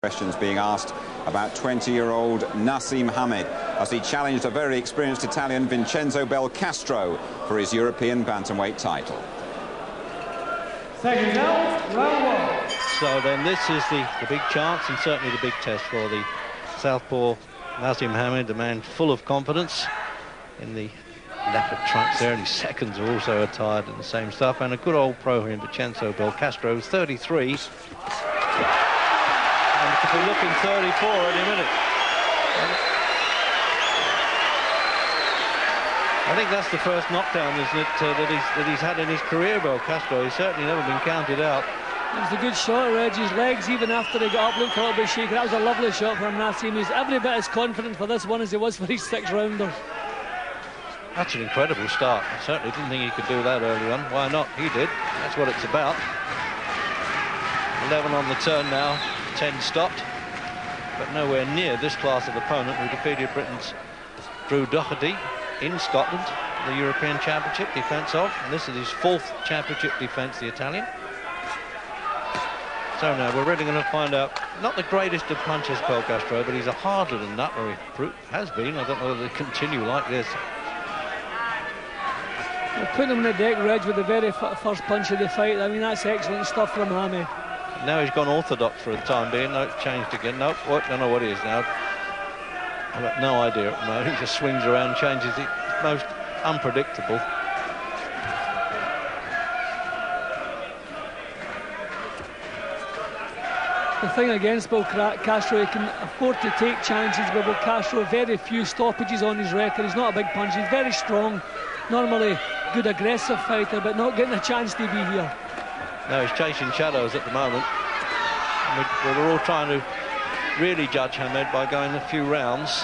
Questions being asked about 20-year-old Naseem Hamed as he challenged a very experienced Italian Vincenzo Belcastro for his European bantamweight title. Second round, round one. So then this is the big chance and certainly the big test for the southpaw Naseem Hamed, the man full of confidence in the leopard trunks there, and his seconds are also attired in the same stuff, and a good old pro here, Vincenzo Belcastro, 33. And could be looking 34 any minute. I think that's the first knockdown, isn't it, that he's had in his career, Belcastro. He's certainly never been counted out. It was a good shot, Reg. His legs, even after he got up, looked a little bit shaky. That was a lovely shot from Naseem. He's every bit as confident for this one as he was for his 6-rounders. That's an incredible start. I certainly didn't think he could do that early on. Why not? He did. That's what it's about. 11 on the turn now, 10 stopped, but nowhere near this class of opponent who defeated Britain's Drew Doherty in Scotland, the European Championship defence of, and this is his 4th championship defence, the Italian. So now we're really going to find out, not the greatest of punches, Belcastro, but he's a harder than nut, or he has been. I don't know whether they continue like this. We'll put him in the deck, Reg, with the very first punch of the fight. I mean, that's excellent stuff from Hamed. Now he's gone orthodox for the time being. No, it's changed again. Nope, I don't know what it is now. I've got no idea at the moment. He just swings around, changes it. It's most unpredictable. The thing against Belcastro, he can afford to take chances, but Belcastro, very few stoppages on his record. He's not a big puncher. He's very strong, normally good aggressive fighter, but not getting a chance to be here. No, he's chasing shadows at the moment. We're all trying to really judge Hamed by going a few rounds,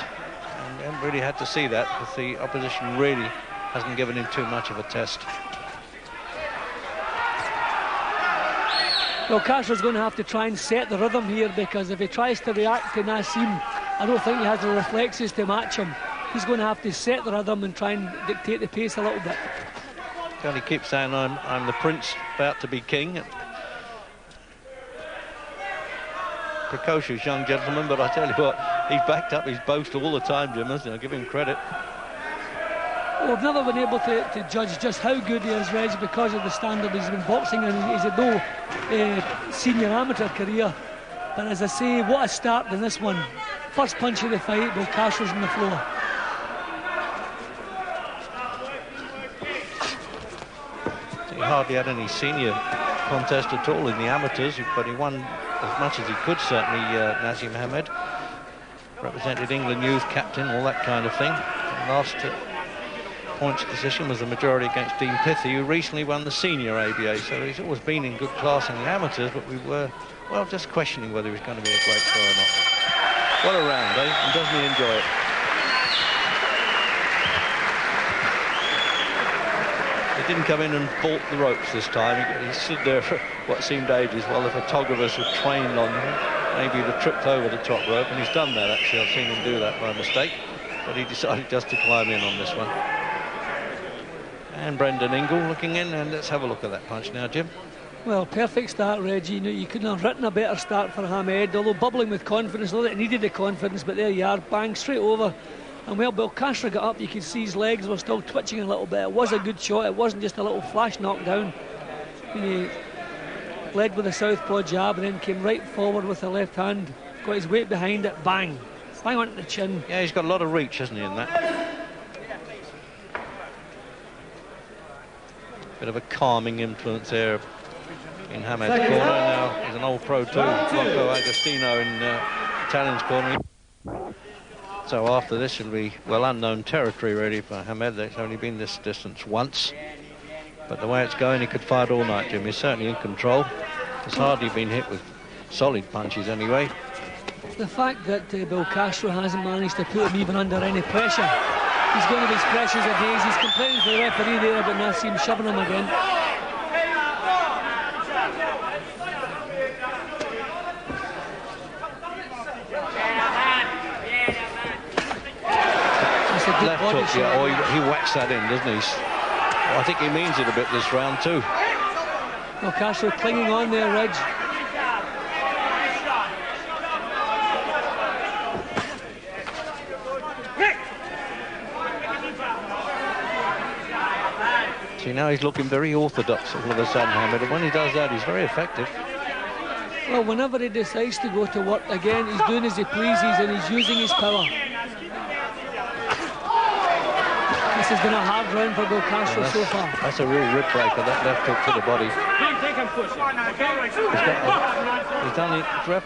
and we haven't really had to see that because the opposition really hasn't given him too much of a test. Well, Castro's going to have to try and set the rhythm here, because if he tries to react to Naseem, I don't think he has the reflexes to match him. He's going to have to set the rhythm and try and dictate the pace a little bit. Well, he keeps saying, I'm the prince about to be king. Precocious young gentleman, but I tell you what, he's backed up his boast all the time, Jim, hasn't he? I'll give him credit. Well, I've never been able to judge just how good he is, Reg, because of the standard he's been boxing, and he's had no senior amateur career. But as I say, what a start in this one. First punch of the fight, Belcastro's on the floor. He hardly had any senior contest at all in the amateurs, but he won as much as he could, certainly, Naseem Hamed. Represented England youth captain, all that kind of thing. And last points position was the majority against Dean Pithy, who recently won the senior ABA, so he's always been in good class in the amateurs, but we were, well, just questioning whether he was going to be a great pro or not. What a round, eh? And doesn't he enjoy it? He didn't come in and bolt the ropes this time. He stood there for what seemed ages while the photographers were trained on maybe the tripped over the top rope, and he's done that, actually. I've seen him do that by mistake, but he decided just to climb in on this one. And Brendan Ingle looking in, and let's have a look at that punch now, Jim. Well, perfect start, Reggie. You couldn't have written a better start for Hamed, although bubbling with confidence. Not that he needed the confidence, but there you are, bang, straight over. And well, Belcastro got up, you could see his legs were still twitching a little bit. It was a good shot, it wasn't just a little flash knockdown. And he led with a southpaw jab and then came right forward with the left hand. Got his weight behind it, bang. Bang onto the chin. Yeah, he's got a lot of reach, hasn't he, in that? Bit of a calming influence there in Hamed's corner. Now he's an old pro too, Marco Agostino in Italian's corner. So after this it'll be, well, unknown territory really for Hamed. It's only been this distance once, but the way it's going, he could fight all night, Jim. He's certainly in control. He's hardly been hit with solid punches anyway. The fact that Belcastro hasn't managed to put him even under any pressure. He's going to be as precious as days. He's complaining to the referee there, but Naseem shoving him again. Left hook, yeah. Oh, he whacks that in, doesn't he? Well, I think he means it a bit this round too. Belcastro clinging on there, Reg. See, now he's looking very orthodox all of a sudden, Hamed, and when he does that, he's very effective. Well, whenever he decides to go to work again, he's doing as he pleases and he's using his power. This has been a hard round for Belcastro so far. That's a real rib breaker, that left hook to the body. He's done it. The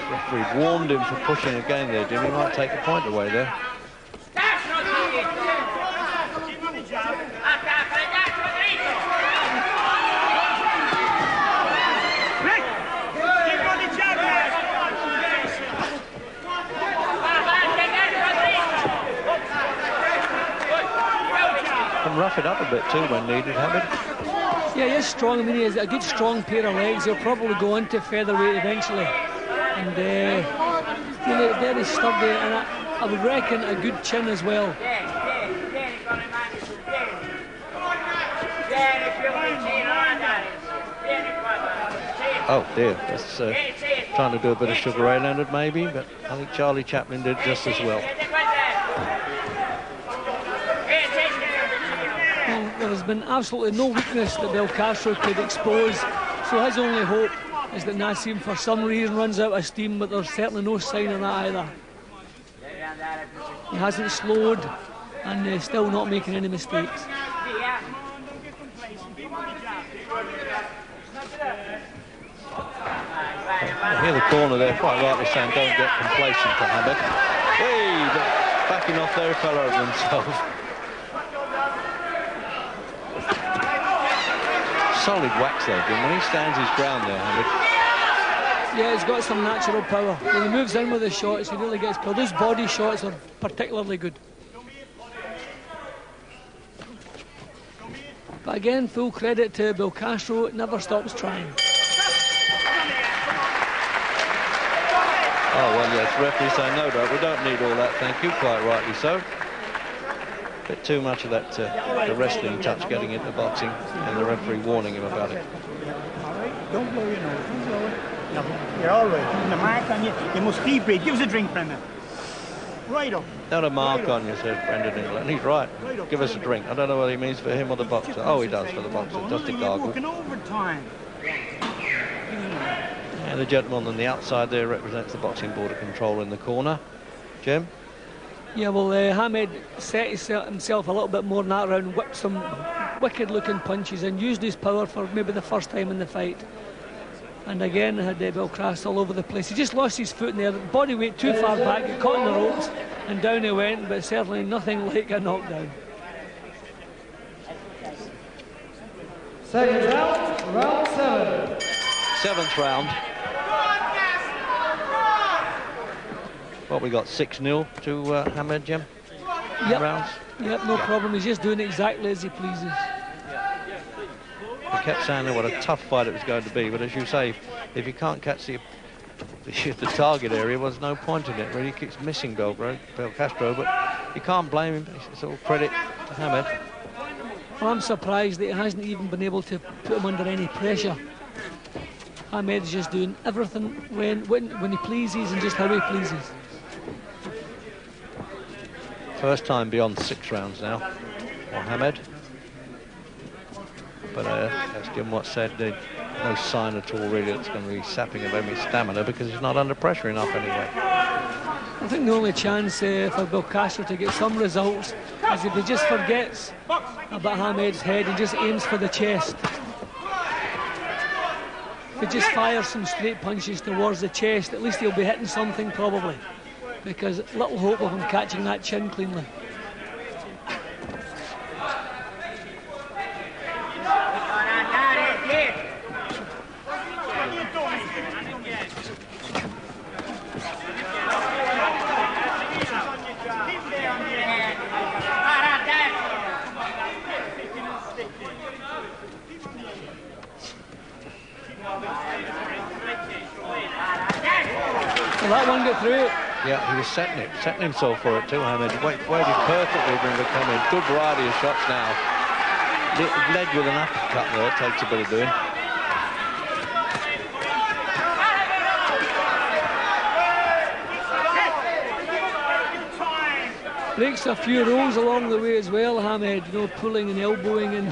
referee warned him for pushing again there, Jim. He might take a point away there. Can rough it up a bit too when needed, Hamed. Yeah, he is strong. I mean, he has a good strong pair of legs. He'll probably go into featherweight eventually. And really very sturdy, and I would reckon a good chin as well. Oh dear, that's trying to do a bit of Sugar Ray Leonard maybe, but I think Charlie Chaplin did just as well. Well, there's been absolutely no weakness that Belcastro could expose, so his only hope is that Naseem for some reason runs out of steam, but there's certainly no sign of that either. He hasn't slowed and still not making any mistakes. I hear the corner there, quite rightly saying don't get complacent to Hamed. Hey, but backing off there, fell over himself. Solid wax there, Jim. When he stands his ground there, Hamed. Yeah, he's got some natural power. When he moves in with his shots, he really gets killed. Those body shots are particularly good. But again, full credit to Belcastro, never stops trying. Oh, well, yes, referee saying, no, we don't need all that, thank you, quite rightly so. Bit too much of that the wrestling touch getting into boxing, and the referee warning him about it. All right, don't blow your nose, don't blow it. No, you're all right. The mark on you, you must keep breathing. Give us a drink, Brendan. Right up. Not a mark on you, said Brendan England, and he's right. Give us a drink. I don't know what he means for him or the boxer. Oh, he does for the boxer, just a gargle. Working overtime. And the gentleman on the outside there represents the Boxing Board of Control in the corner. Jim? Yeah, well, Hamed set himself a little bit more in that round, whipped some wicked-looking punches and used his power for maybe the first time in the fight. And again, had Belcastro all over the place. He just lost his foot in there, body weight too far back, he caught in the ropes, and down he went, but certainly nothing like a knockdown. Second round, round 7. Seventh round. What, we got 6-0 to Hamed, Jim? Yep. Rounds? Yep, no problem. He's just doing exactly as he pleases. He kept saying what a tough fight it was going to be, but as you say, if you can't catch the target area, there's no point in it. Really keeps missing Belcastro, but you can't blame him. It's all credit to Hamed. Well, I'm surprised that he hasn't even been able to put him under any pressure. Hamed's just doing everything when he pleases and just how he pleases. First time beyond 6 rounds now for Hamed. But as Jim Watt said, there's no sign at all really that's going to be sapping of any stamina because he's not under pressure enough anyway. I think the only chance for Belcastro to get some results is if he just forgets about Hamed's head and just aims for the chest. If he just fires some straight punches towards the chest, at least he'll be hitting something probably, because little hope of him catching that chin cleanly. Well, that one get through it. Yeah, he was setting himself for it too, Hamed. Waited perfectly for him to come in. Good variety of shots now. Led with an uppercut there, takes a bit of doing. Breaks a few rolls along the way as well, Hamed, you know, pulling and elbowing and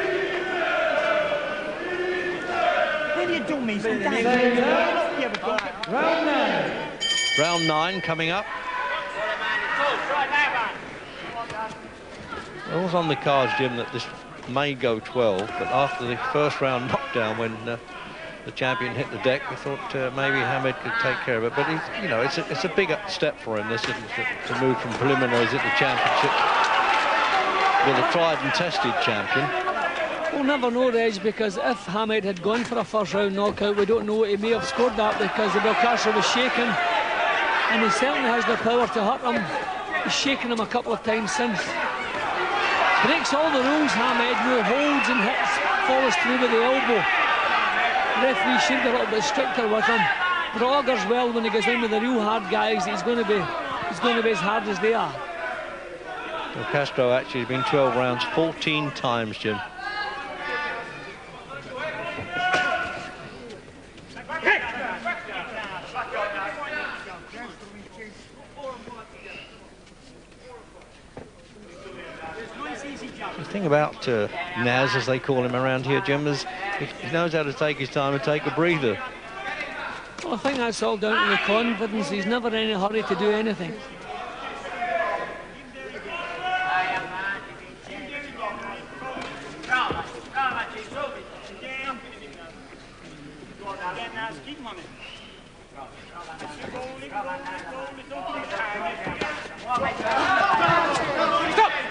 Round 9. Round 9 coming up. It was on the cards, Jim, that this may go 12, but after the first round knockdown, when the champion hit the deck, we thought maybe Hamed could take care of it. But you know, it's a big step for him, this, to move from preliminaries at the championship with a tried and tested champion. We'll never know, Reg, because if Hamed had gone for a first round knockout, we don't know, he may have scored that because the Belcastro was shaking, and he certainly has the power to hurt him. He's shaken him a couple of times since. Breaks all the rules, Hamed, no holds and hits, follows through with the elbow. The referee should be a little bit stricter with him. But it augurs well when he gets in with the real hard guys. He's going to be as hard as they are. Belcastro actually has been 12 rounds 14 times, Jim. The thing about Naz, as they call him around here, Jim, is he knows how to take his time and take a breather. Well, I think that's all down to the confidence. He's never in a hurry to do anything.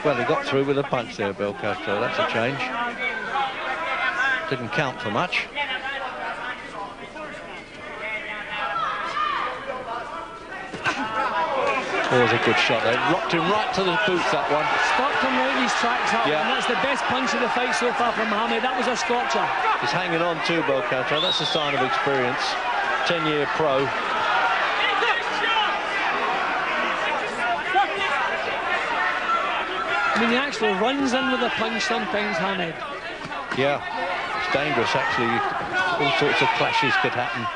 Well, he got through with a punch there, Belcastro. That's a change. Didn't count for much. Oh, it was a good shot there. Rocked him right to the boots, that one. Stopped him right in his tracks, Yeah. and that's the best punch of the fight so far from Hamed. That was a scorcher. He's hanging on too, Belcastro. That's a sign of experience. 10-year pro. I mean, he actually runs in with a punch sometimes, Hamed. Yeah, it's dangerous, actually. All sorts of clashes could happen.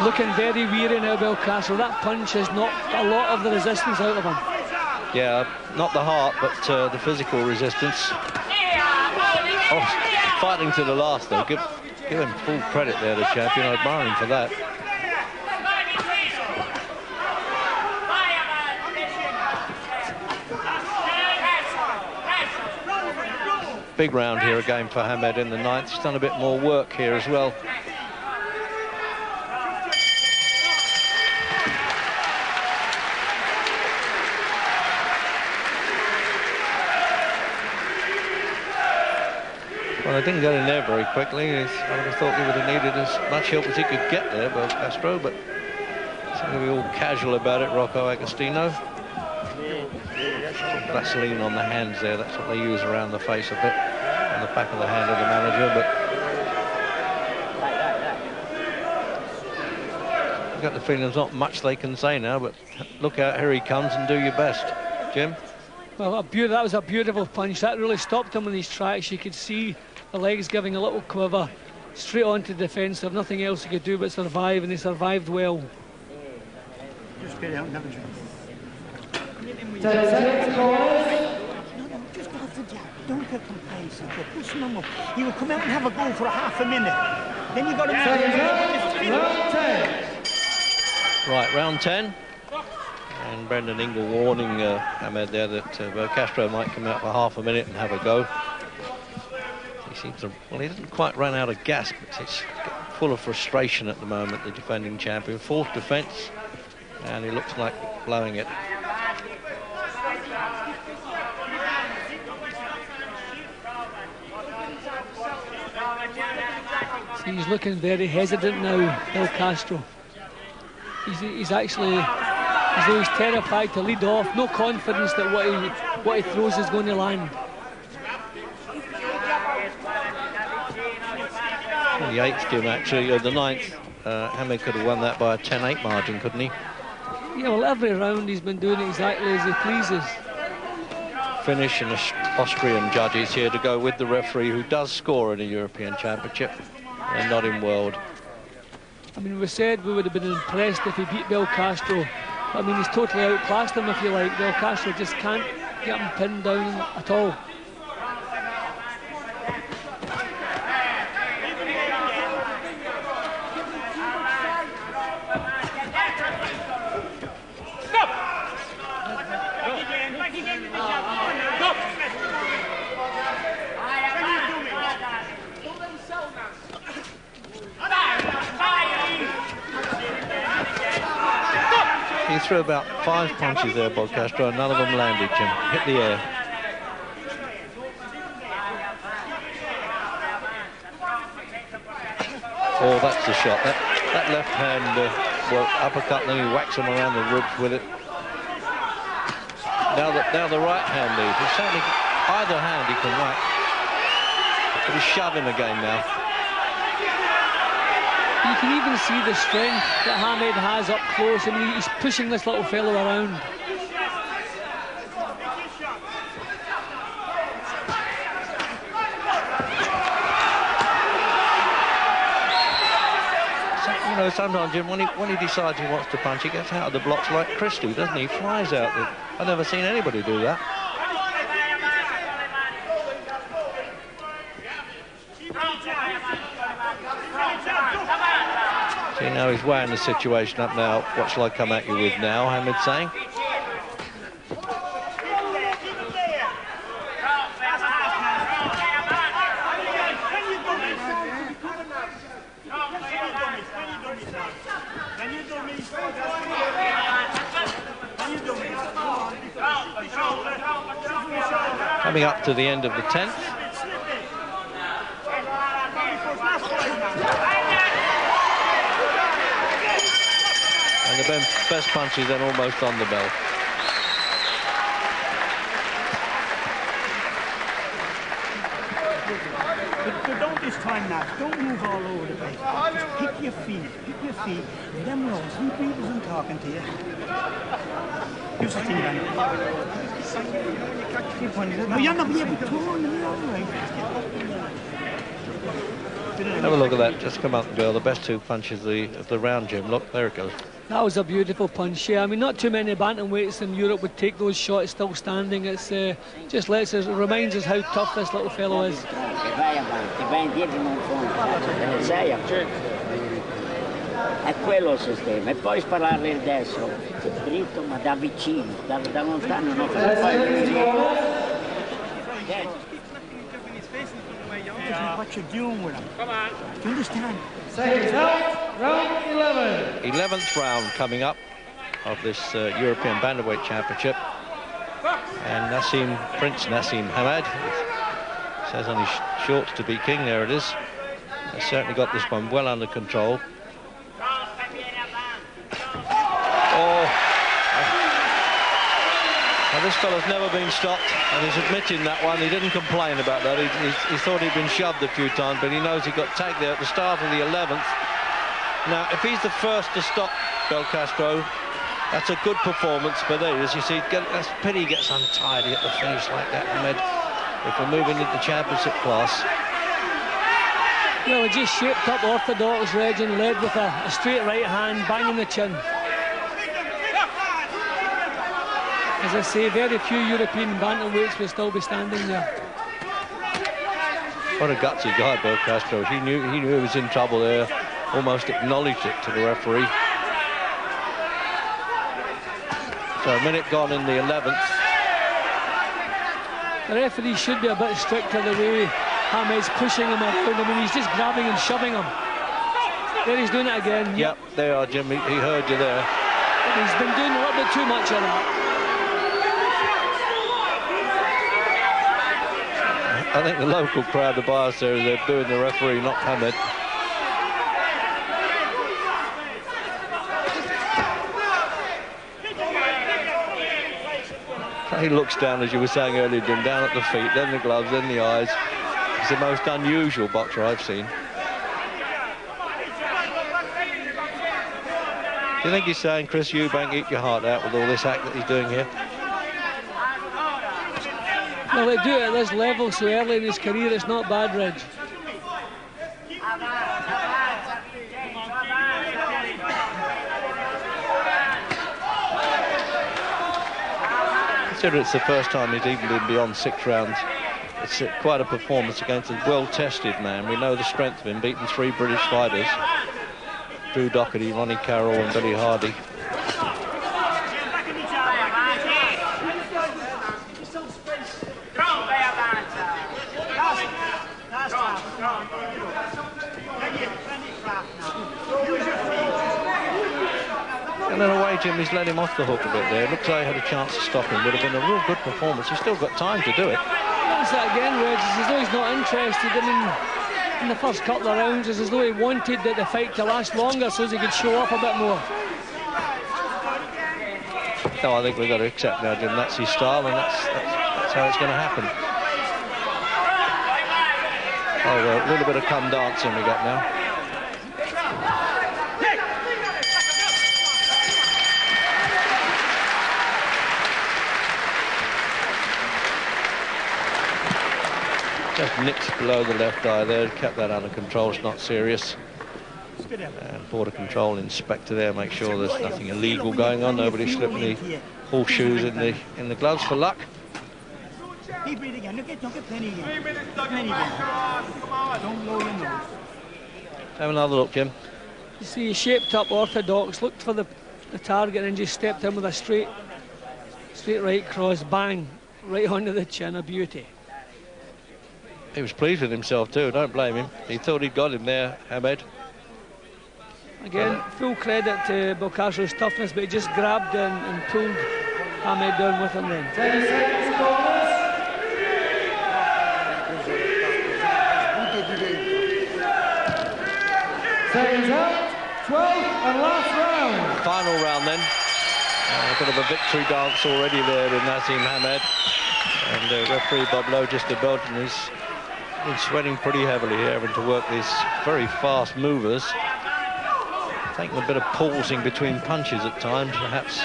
Looking very weary now, Belcastro. That punch has knocked a lot of the resistance out of him. Yeah, not the heart, but the physical resistance. Oh, fighting to the last, though. Give him full credit there, the champion. I admire him for that. Big round here again for Hamed in the 9th. He's done a bit more work here as well. Well, they didn't get in there very quickly. I would have thought he would have needed as much help as he could get there, Belcastro, but seems to be all casual about it, Rocco Agostino. Vaseline on the hands there, that's what they use around the face a bit, on the back of the hand of the manager, but I've got the feeling there's not much they can say now, but look out, here he comes, and do your best. Jim? Well, that was a beautiful punch. That really stopped him in his tracks. You could see the legs giving a little quiver. Straight onto defence. There's nothing else he could do but survive, and he survived well. Just get out, never drink. 10 seconds, corners. No, just go for the jab. Don't get complacent. Push him up. He will come out and have a go for a half a minute. Then you got to... Round 10. Right, round 10. And Brendan Ingle warning Hamed there that Belcastro might come out for half a minute and have a go. He seems to, well, he didn't quite run out of gas, but he's full of frustration at the moment, the defending champion. 4th defence, and he looks like blowing it. He's looking very hesitant now, Belcastro. He's actually, as though he's terrified to lead off. No confidence that what he throws is going to land. Well, the 8th, Jim, actually, the 9th, Hamed could have won that by a 10-8 margin, couldn't he? Yeah, well, every round he's been doing exactly as he pleases. Finnish and Austrian judges here to go with the referee, who does score in a European Championship and not in World. I mean, we said we would have been impressed if he beat Belcastro. I mean, he's totally outclassed him, if you like. Belcastro just can't get him pinned down at all. He threw about 5 punches there, Belcastro, and none of them landed, Jim. Hit the air. Oh, that's the shot. That left hand, well, uppercut, and then he whacks him around the ribs with it. Now the right hand lead. He's certainly either hand he can whack. But he's shoving again now. You can even see the strength that Hamed has up close. I mean, he's pushing this little fellow around. You know, sometimes, Jim, when he decides he wants to punch, he gets out of the blocks like Christie, doesn't he? He flies out there. I've never seen anybody do that. See, now he's weighing the situation up now. What shall I come at you with now, Hamed saying? Coming up to the end of the 10th. And the best punch is then almost on the bell. But don't this time, Nat. Don't move all over the place. Just pick your feet. Pick your feet. Let them roll. Some people isn't talking to you. Use the thing, Danny. No, you're not able to turn. You're all right. Have a look at that. Just come up and go. The best 2 punches of the round, Jim. Look, there it goes. That was a beautiful punch, yeah. I mean, not too many bantamweights in Europe would take those shots still standing. It's just reminds us how tough this little fellow is. Vai avanti, vai indietro non conta, sai a è quello il sistema, e poi spararle il destro dritto ma da vicino, da lontano non What you're doing with him. Come on. Do you understand? Seconds out, round 11. 11th round coming up of this European Bantamweight Championship. And Prince Nassim Hamed, says on his shorts to be king, there it is. Has certainly got this one well under control. Now this fella's never been stopped, and he's admitting that one. He didn't complain about that. He thought he'd been shoved a few times, but he knows he got tagged there at the start of the 11th. Now, if he's the first to stop Belcastro, that's a good performance. But there, as you see, that's a pity he gets untidy at the finish like that, Hamed. If we're moving into championship class. Well, he just shaped up orthodox, Reg, and led with a straight right hand, banging the chin. As I say, very few European bantamweights will still be standing there. What a gutsy guy, Belcastro. He knew he was in trouble there. Almost acknowledged it to the referee. So a minute gone in the 11th. The referee should be a bit stricter the way Hamed's pushing him around. I mean, he's just grabbing and shoving him. There he's doing it again. Yep, there are, Jim. He heard you there. He's been doing a little bit too much of that. I think the local crowd, the bias there, they're booing the referee, not Hamed. He looks down, as you were saying earlier, Jim, down at the feet, then the gloves, then the eyes. He's the most unusual boxer I've seen. Do you think he's saying, Chris Eubank, eat your heart out with all this act that he's doing here? Well, they do it at this level so early in his career, it's not bad, Reg. consider it's the first time he's even been beyond 6 rounds. It's quite a performance against a well-tested man. We know the strength of him, beaten 3 British fighters. Drew Doherty, Ronnie Carroll and Billy Hardy. And in a way, Jim, he's let him off the hook a bit there. Looks like he had a chance to stop him. Would have been a real good performance. He's still got time to do it. That's that again, Reg. It's as though he's not interested. I mean, in the first couple of rounds, it's as though he wanted the fight to last longer so as he could show off a bit more. No, I think we've got to accept now, Jim. That's his style, and that's how it's going to happen. Oh, well, a little bit of come dancing we got now. Just nicked below the left eye there, kept that under control, it's not serious. And Border Control inspector there, make sure there's nothing illegal going on, nobody slipping the horseshoes in the gloves for luck. Keep it again, look at plenty again. Plenty again. Don't blow your nose. Have another look, Jim. You see, he shaped up orthodox, looked for the target and just stepped in with a straight right cross, bang, right onto the chin, a beauty. He was pleased with himself too, don't blame him. He thought he'd got him there, Hamed. Again, full credit to Belcastro's toughness, but he just grabbed and pulled Hamed down with him then. 10 seconds bonus. Seconds out, 12th and last round. Final round then. A bit of a victory dance already there with Naseem Hamed. And referee Bob Lowe, just a Belgian, he's been sweating pretty heavily here, having to work these very fast movers. Taking a bit of pausing between punches at times, perhaps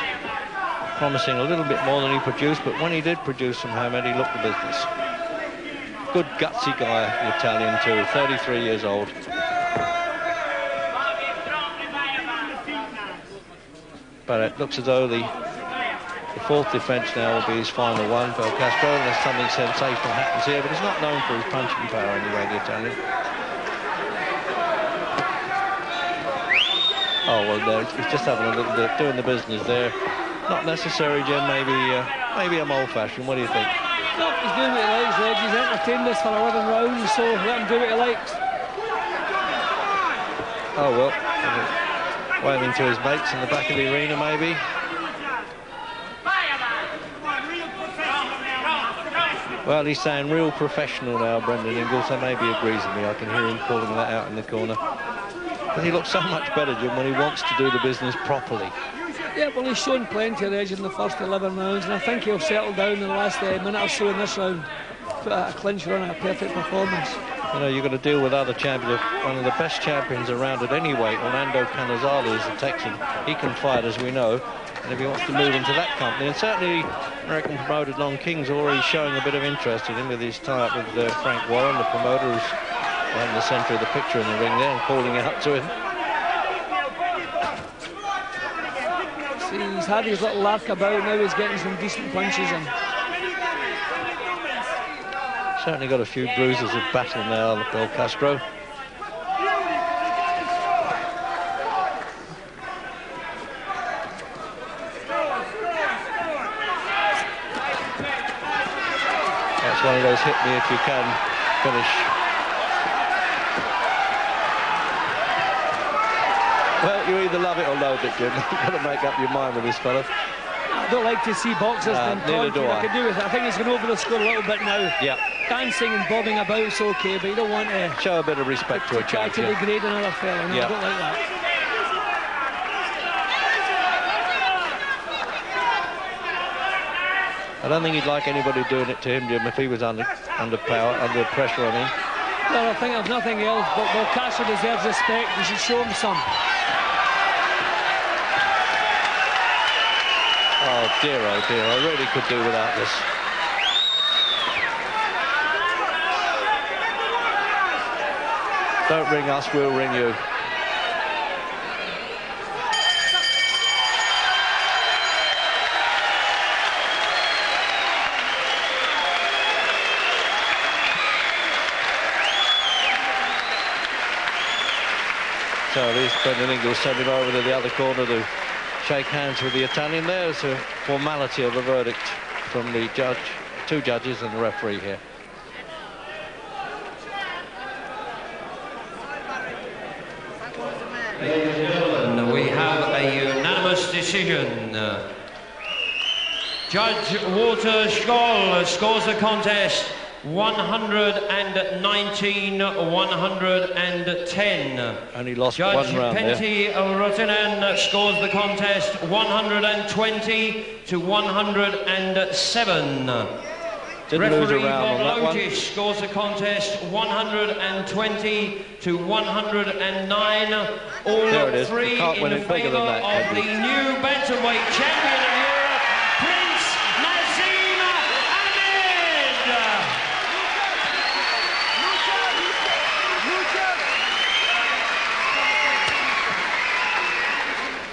promising a little bit more than he produced, but when he did produce from Hamed, he looked the business. Good gutsy guy, the Italian too, 33 years old. But it looks as though the fourth defence now will be his final one, Belcastro, unless something sensational happens here, but he's not known for his punching power anyway, the Italian. Oh, well, no, he's just having a little bit, doing the business there. Not necessary, Jim, maybe I'm old-fashioned. What do you think? No, he's doing what he likes, Reg. He's entertained us for 11 rounds, so let him do what he likes. Oh, well, waving to his mates in the back of the arena, maybe. Well, he's saying real professional now, Brendan Ingalls, so maybe he agrees with me. I can hear him calling that out in the corner. But he looks so much better, Jim, when he wants to do the business properly. Yeah, well, he's shown plenty of edge in the first 11 rounds, and I think he'll settle down in the last minute or so in this round. Put a clincher on a perfect performance. You know, you've got to deal with other champions. One of the best champions around at any weight, Orlando Canizales is a Texan. He can fight, as we know. And if he wants to move into that company, and certainly American promoter Lon King's already showing a bit of interest in him with his tie-up with Frank Warren, the promoter who's right in the centre of the picture in the ring there and calling out to him. See, he's had his little lark about, now he's getting some decent punches in. Certainly got a few bruises of battle now, Belcastro. That's one of those hit me if you can finish. Well, you either love it or loathe it, Jim. You've got to make up your mind with this fella. I don't like to see boxers neither do I. could do with it. I think he's going over the score a little bit now. Yeah. Dancing and bobbing about is okay, but you don't want to show a bit of respect to a try to champion. degrade another fella. No, yeah. I don't like that. I don't think he'd like anybody doing it to him, Jim, if he was under pressure, I mean. Well, I think of nothing else, but Belcastro deserves respect. You should show him some. Oh dear, I really could do without this. Don't ring us, we'll ring you. So there's Brendan Ingles sending him over to the other corner to shake hands with the Italian. There's a formality of a verdict from the judge, 2 judges and the referee here. And we have a unanimous decision. Judge Walter Scholl scores the contest 119-110. Only lost Judge one round Pentti Rutinen scores the contest 120-107. Didn't lose a Referee round Bob on that one. Logish scores the contest 120-109. All There it is. You 3 can't win in it bigger favour than that, of can the you? new bantamweight champion of Europe, Prince Nazim Hamed.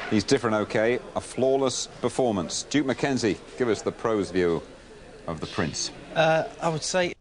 He's different, OK. A flawless performance. Duke McKenzie, give us the pros view of the Prince. I would say